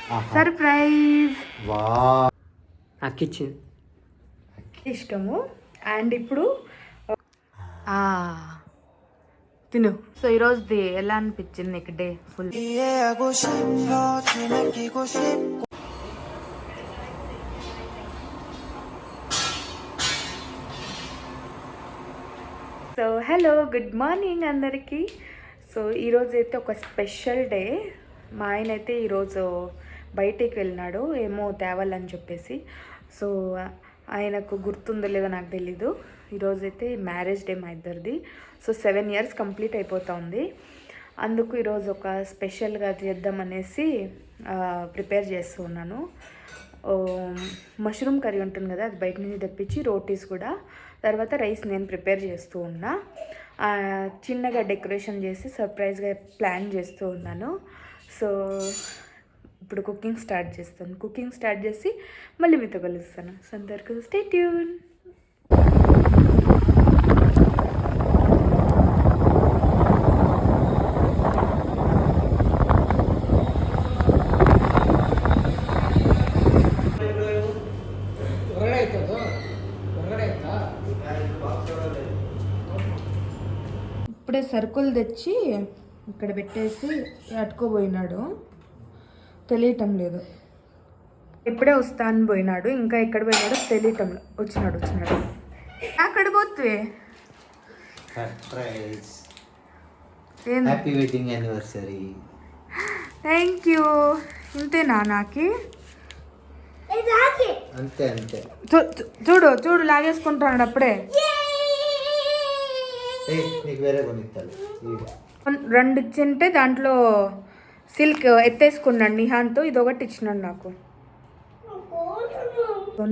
Surprise kitchen ఇష్టము. And ఇప్పుడు తిను. సో ఈరోజుది ఎలా అనిపించింది నీకు day full? So hello, good morning అందరికీ. సో ఈరోజు అయితే ఒక స్పెషల్ డే. మా ఆయన అయితే ఈరోజు బయటికి వెళ్ళినాడు ఏమో తేవాలని చెప్పేసి. సో ఆయనకు గుర్తుందో లేదో నాకు తెలీదు. ఈరోజైతే మ్యారేజ్ డే మా ఇద్దరిది. సో 7 years కంప్లీట్ అయిపోతుంది. అందుకు ఈరోజు ఒక స్పెషల్గా చేద్దామనేసి ప్రిపేర్ చేస్తూ ఉన్నాను. మష్రూమ్ కర్రీ ఉంటుంది కదా, అది బయట నుంచి తెప్పించి రోటీస్ కూడా, తర్వాత రైస్ నేను ప్రిపేర్ చేస్తూ ఉన్నా. చిన్నగా డెకరేషన్ చేసి సర్ప్రైజ్గా ప్లాన్ చేస్తూ ఉన్నాను. సో ఇప్పుడు కుకింగ్ స్టార్ట్ చేస్తాను. కుకింగ్ స్టార్ట్ చేసి మళ్ళీ మీతో కలుస్తాను. సో అందరికీ స్టే ట్యూన్. ఇప్పుడే సరుకులు తెచ్చి ఇక్కడ పెట్టేసి అట్టుకోబోయినాడు, తెలియటం లేదు. ఇప్పుడే వస్తాను పోయినాడు, ఇంకా ఎక్కడ పోయినాడు తెలియటం. వచ్చినాడు అక్కడ పోతే happy wedding anniversary. Thank you. ఇంతేనా? నాకి అంతే అంతే. చూడు చూడు లాగేసుకుంటున్నాడు అప్పుడే. నీకు వేరే కొనిస్తాను. 2 ఇచ్చింటే దాంట్లో సిల్క్ ఎత్తేసుకున్నాడు నిహాన్తో, ఇది ఒకటి ఇచ్చినాడు నాకు.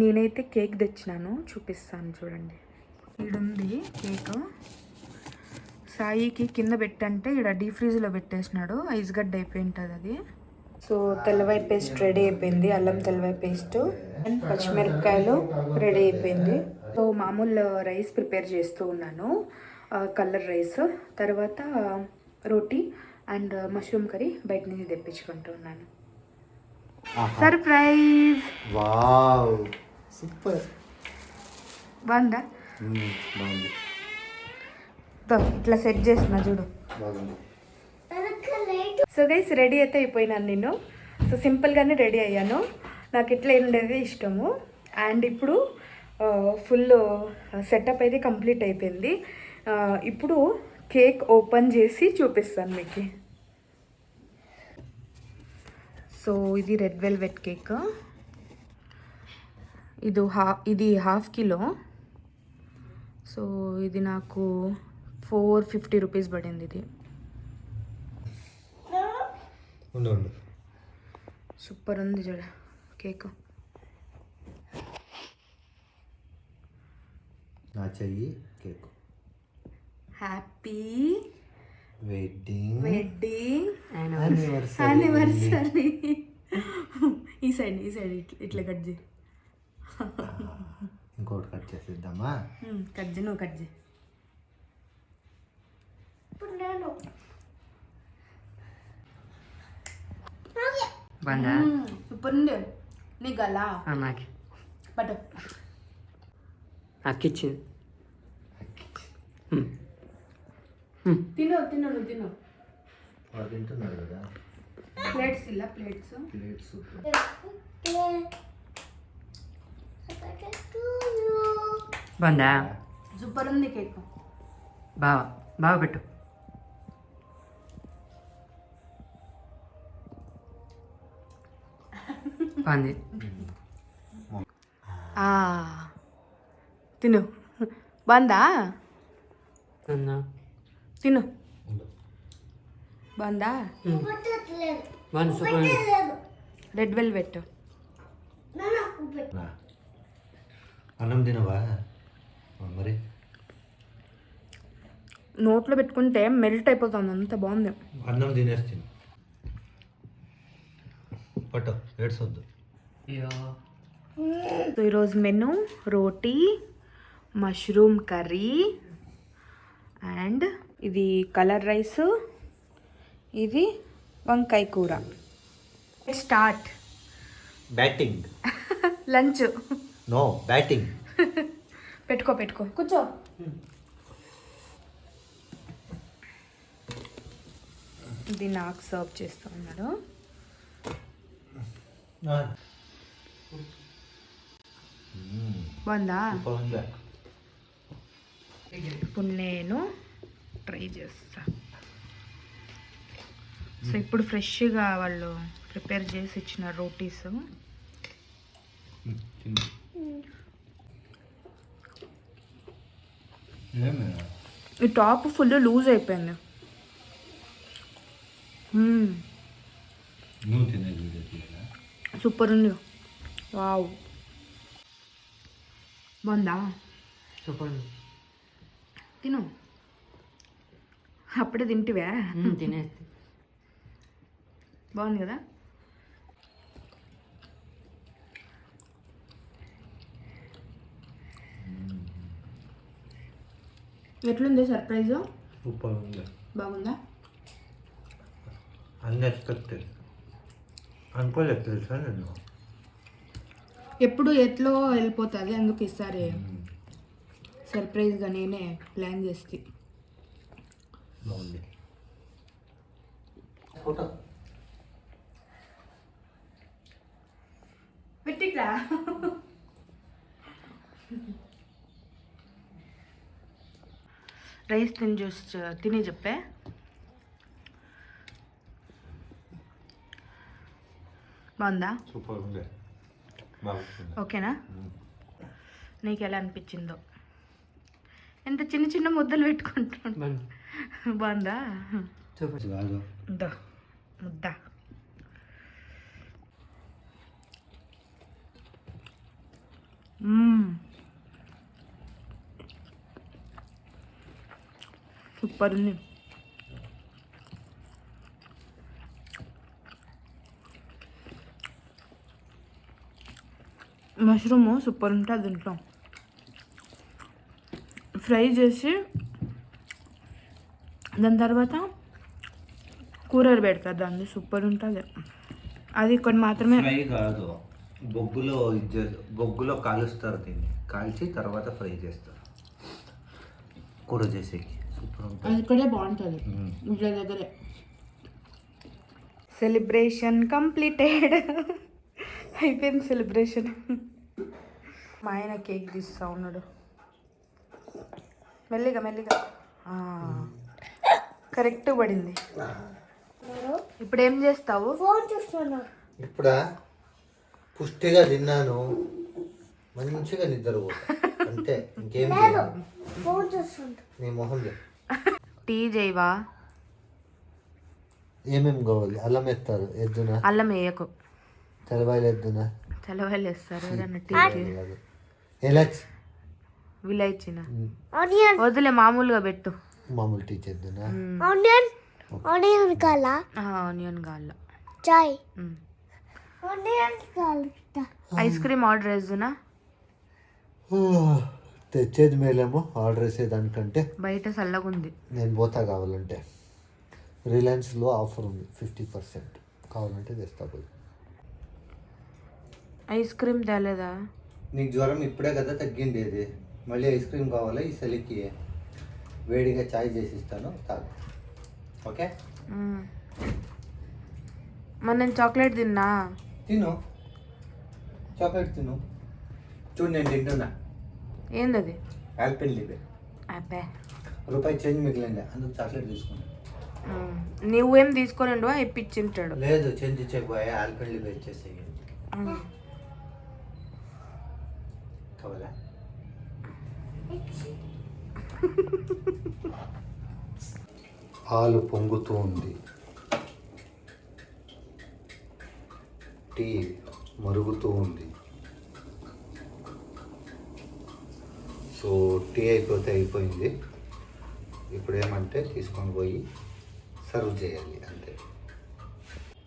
నేనైతే కేక్ తెచ్చినాను, చూపిస్తాను చూడండి. ఈడుంది కేక్. సాయికి కింద పెట్టంటే ఇక్కడ డీప్ ఫ్రీజ్లో పెట్టేసినాడు, ఐస్ గడ్డ అయిపోయి ఉంటుంది అది. సో తెల్లవాయి పేస్ట్ రెడీ అయిపోయింది, అల్లం తెల్లవాయి పేస్ట్ అండ్ పచ్చిమిరపకాయలు రెడీ అయిపోయింది. సో మామూలు రైస్ ప్రిపేర్ చేస్తూ ఉన్నాను, కలర్ రైస్. తర్వాత రోటీ అండ్ మష్రూమ్ కర్రీ బయట నుంచి తెప్పించుకుంటూ ఉన్నాను. సర్ప్రైజ్. Wow, super. బాగుందా? బాగుంది. ఇట్లా సెట్ చేస్తున్నా చూడు. బాగుంది. సో గైస్, రెడీ అయితే అయిపోయినాను నేను. సో సింపుల్గానే రెడీ అయ్యాను, నాకు ఇట్లా ఉండేది ఇష్టము. అండ్ ఇప్పుడు ఫుల్ సెటప్ అయితే కంప్లీట్ అయిపోయింది. ఇప్పుడు కేక్ ఓపెన్ చేసి చూపిస్తాను మీకు. సో ఇది రెడ్ వెల్వెట్ కేక్. ఇది ½ కిలో. సో ఇది నాకు 450 రూపీస్ పడింది ఇది. సూపర్ ఉంది చూడ కేక్. నా చెయ్యి కేక్. Happy wedding anniversary. ఈ సైడ్ ఇట్లా కట్ చేయి. ఇంకోటి కట్ చేసేద్దామా? కట్ చేయి, నువ్వు కట్ చేయి. సూపర్ ఉంది. నీకు అలా నాకు బట్ కిచెన్ తిను నువ్వు తిను. వాడు తింటున్నాడు కదా. ప్లేట్స్ ఇలా ప్లేట్స్ బాగుందా? సూపర్ ఉంది కేక్. బాగా పెట్టు. బాగుంది. తిను. బాగుందా? తిను. బాగుందా? Red velvet. అన్నం తినవా మరి? నోట్లో పెట్టుకుంటే మెల్ట్ అయిపోతుంది, అంత బాగుంది. అన్నం తినేస్తుంది. పట్టు, ఏడ్సొద్దు. ఈరోజు menu roti, mushroom curry and ఇది కలర్ రైస్, ఇది వంకాయ కూర. Start. Batting. Lunch. No batting. పెట్టుకో పెట్టుకో కూర్చో. ఇది నాకు సర్వ్ చేస్తూ ఉన్నాడు. బాగుందా? ఇప్పుడు నేను ట్రై చేస్తా. సో ఇప్పుడు ఫ్రెష్గా వాళ్ళు ప్రిపేర్ చేసి ఇచ్చిన రోటీస్. ఈ టాప్ ఫుల్ లూజ్ అయిపోయింది. సూపర్ ఉంది. వావ్, బాగుందా? సూపర్ తిను. అప్పుడే తింటివా? తినేస్తే బాగుంది కదా? ఎట్లుంది సర్ప్రైజ్? సూపర్ ఉంది. బాగుందా? అన్ఎక్స్పెక్టెడ్. అనుకోలేదు తెలుసా నేను. ఎప్పుడు ఎట్లో వెళ్ళిపోతుంది, అందుకు ఈసారి సర్ప్రైజ్గా నేనే ప్లాన్ చేస్తే. బాగుంది. ఫోటో పెట్టిట్లా. రైస్ తిని చెప్పే. బాగుందా? సూపర్ ఉంది. బాగుంది. ఓకేనా? నీకు ఎలా అనిపించిందో? ఎంత చిన్న చిన్న ముద్దలు పెట్టుకుంటున్నా. బాగుందా? సూపర్. దో ముద్ద. సూపర్ ఉంది. మష్రూమ్ సూపర్ ఉంటుంది దీంట్లో. ఫ్రై చేసి దాని తర్వాత కూరలు పెడతారు దాన్ని. సూపర్ ఉంటుంది. అది ఇక్కడ మాత్రమే. ఫ్రై కాదు, బొగ్గులో కాలుస్తారు. దీన్ని కాల్చి తర్వాత ఫ్రై చేస్తారు కూర చేసేకి. సూపర్ ఉంటుంది. అది ఇక్కడే బాగుంటుంది, ఇంట్లో దగ్గరే. Celebration completed. అయిపోయింది సెలబ్రేషన్. మా ఆయన కేక్ తీస్తా ఉన్నాడు. మెల్లిగా మెల్లిగా. కరెక్ట్ పడింది. ఇప్పుడు ఏం చేస్తావు? ఇప్పుడా పుష్టిగా తిన్నాను, మంచిగా నిద్రపోతా అంతే. ఇంకేం నీ మొహం. టీ చేయవా? ఏమేమి కావాలి? అల్లం ఎత్తారు, ఎద్దునా? అల్లం వేయకు. తెల్లవాయలు ఎద్దునా? తెల్లవాయలు వేస్తారు. ఏదన్నా టీ ఎలాచి విలాయచిన వదిలే, మామూలుగా పెట్టు. మామూలు టీ చేద్దునా? ఆనియన్ కాలా? ఆనియన్ కాళ్ళ. చాయ్ ఆనియన్ కాలా? ఐస్ క్రీమ్ ఆర్డర్ వేద్దునా? తెచ్చేది మేలేమో ఆర్డర్ వేసేదానికంటే. బయట చల్లగా ఉంది. నేను పోతా కావాలంటే. రిలయన్స్లో ఆఫర్ ఉంది 50%. కావాలంటే తెస్తా పోయి. ఐస్ క్రీమ్ తేలేదా? నీకు జ్వరం ఇప్పుడే కదా తగ్గిండేది, మళ్ళీ ఐస్ క్రీమ్ కావాలా? ఈ చలికి వేడిగా చాయ్ చేసి ఇస్తాను, తాగు. ఓకే? మరి నేను చాక్లెట్ తిన్నా. తిను, చాక్లెట్ తిను. చూడు నేను తింటున్నా. ఏందది? ఆల్పెన్లీబే. అబ్బే, రూపాయి చేంజ్ మిగిలింది, అందుకు చాక్లెట్ తీసుకున్నా. నువ్వేం తీసుకోనండు ఇప్పించింటాడు. లేదు, చేంజ్ ఇచ్చేపోయా. ఆల్పెన్లీబే ఇచ్చేసేయి. కావాలా? పాలు పొంగుతూ ఉంది, టీ మరుగుతూ ఉంది. సో టీ అయిపోయింది. ఇప్పుడు ఏమంటే తీసుకొని పోయి సర్వ్ చేయాలి అంతే.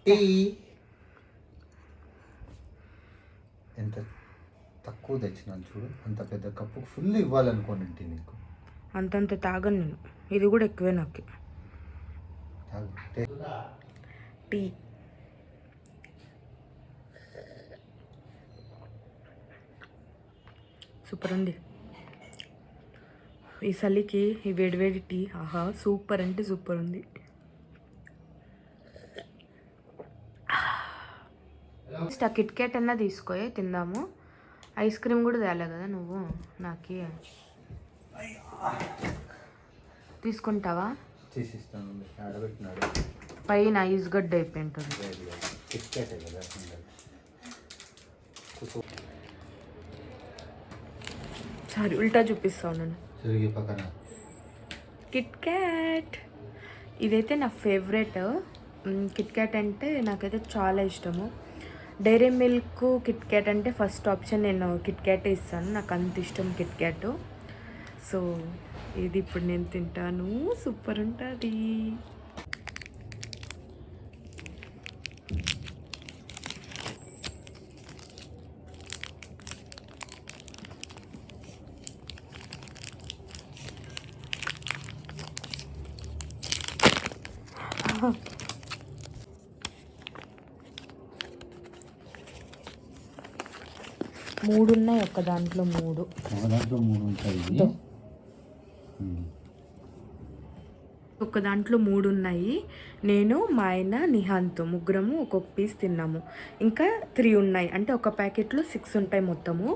టీ ఎంత తక్కువ తెచ్చినాను చూడు. అంత పెద్ద కప్పు ఫుల్ ఇవ్వాలనుకోండి నీకు. అంతంత తాగను నేను. ఇది కూడా ఎక్కువే నాకు. తాగు. టీ సూపర్ ఉంది. ఈ చలికి ఈ వేడివేడి టీ ఆహా సూపర్ అంటే సూపర్ ఉంది. ఆ కిట్ క్యాట్ అన్నా తీసుకోయే తిందాము. ఐస్ క్రీమ్ కూడా తేలే కదా నువ్వు నాకి. తీసుకుంటావా? తీసిస్తాను. ఆడబెట్టినాడు పైన ఐస్ గడ్డ అయిపోయి ఉంటుంది. సారీ ఉల్టా చూపిస్తాను నేను. తిరిగి పక్కన కిట్ క్యాట్ ఇదైతే నా ఫేవరెట్. కిట్ క్యాట్ అంటే నాకైతే చాలా ఇష్టము. డైరీ మిల్క్ కిట్ క్యాట్ అంటే ఫస్ట్ ఆప్షన్ నేను కిట్ క్యాటే ఇస్తాను. నాకు అంత ఇష్టం కిట్ క్యాట్. సో ఇది ఇప్పుడు నేను తింటాను. సూపర్ ఉంటుంది. మూడు ఉన్నాయి, ఒక దాంట్లో మూడు ఉంటాయి. ఒక దాంట్లో మూడు ఉన్నాయి. నేను మా ఆయన నిహాంత్ ముగ్గురము ఒక్కొక్క పీస్ తిన్నాము. ఇంకా 3 ఉన్నాయి, అంటే ఒక ప్యాకెట్లో 6 ఉంటాయి మొత్తము.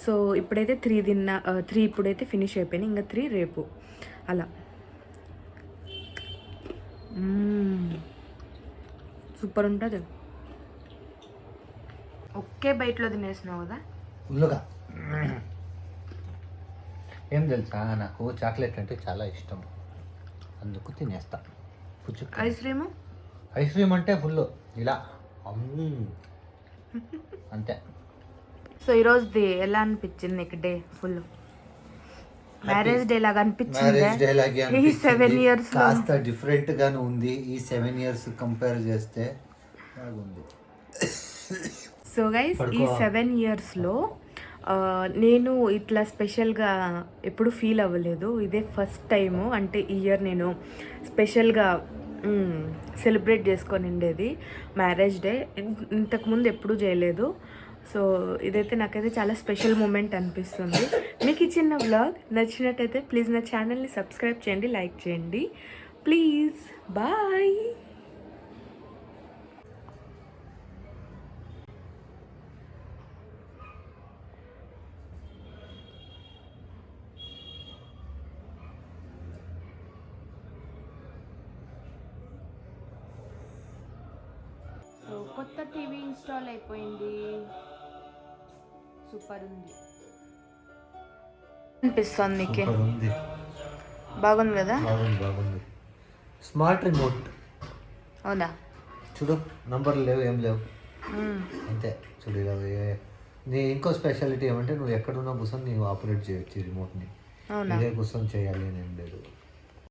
సో ఇప్పుడైతే 3 ఇప్పుడైతే ఫినిష్ అయిపోయినాయి. ఇంకా 3 రేపు అలా. సూపర్ ఉంటుంది. ఒకే బయటలో తినేసినావు కదా ఫుల్గా. ఏం తెలుసా, నాకు చాక్లెట్ అంటే చాలా ఇష్టం, అందుకు తినేస్తా. ఐస్ క్రీము ఐస్ క్రీమ్ అంటే ఫుల్ ఇలా అంతే. సో ఈరోజుది ఎలా అనిపించింది నీకు డే? ఫుల్ మ్యారేజ్ డే లాగా మ్యారేజ్ డే లాగే అనిపించింది. ఈ 7 years కాస్త డిఫరెంట్ గానే ఉంది. ఈ 7 years కంపేర్ చేస్తే బాగుంది. సో గైస్ ఈ 7 yearsలో నేను ఇట్లా స్పెషల్గా ఎప్పుడు ఫీల్ అవ్వలేదు. ఇదే ఫస్ట్ టైము, అంటే ఈ ఇయర్ నేను స్పెషల్గా సెలబ్రేట్ చేసుకొని ఉండేది మ్యారేజ్ డే. ఇంతకుముందు ఎప్పుడూ చేయలేదు. సో ఇదైతే నాకైతే చాలా స్పెషల్ మూమెంట్ అనిపిస్తుంది. మీకు ఈ చిన్న వ్లాగ్ నచ్చినట్టయితే ప్లీజ్ నా ఛానల్ని సబ్స్క్రైబ్ చేయండి, లైక్ చేయండి ప్లీజ్. బాయ్. సో కొత్త టీవీ ఇన్స్టాల్ అయిపోయింది. సూపర్ ఉంది అనిపిస్తుంది నీకే? సూపర్ ఉంది. బాగుంది కదా? బాగుంది. Smart remote. అవునా? చూడు నంబర్లు లేవు, ఏం లేవు, అంతే. చూడు ఇలా నీ ఇంకో స్పెషాలిటీ ఏమంటే నువ్వు ఎక్కడున్నా కూర్చొని నీవు ఆపరేట్ చేయొచ్చు రిమోట్ని. అవునా? ఇదే కూర్చొని చేయాలి అని ఏం లేదు.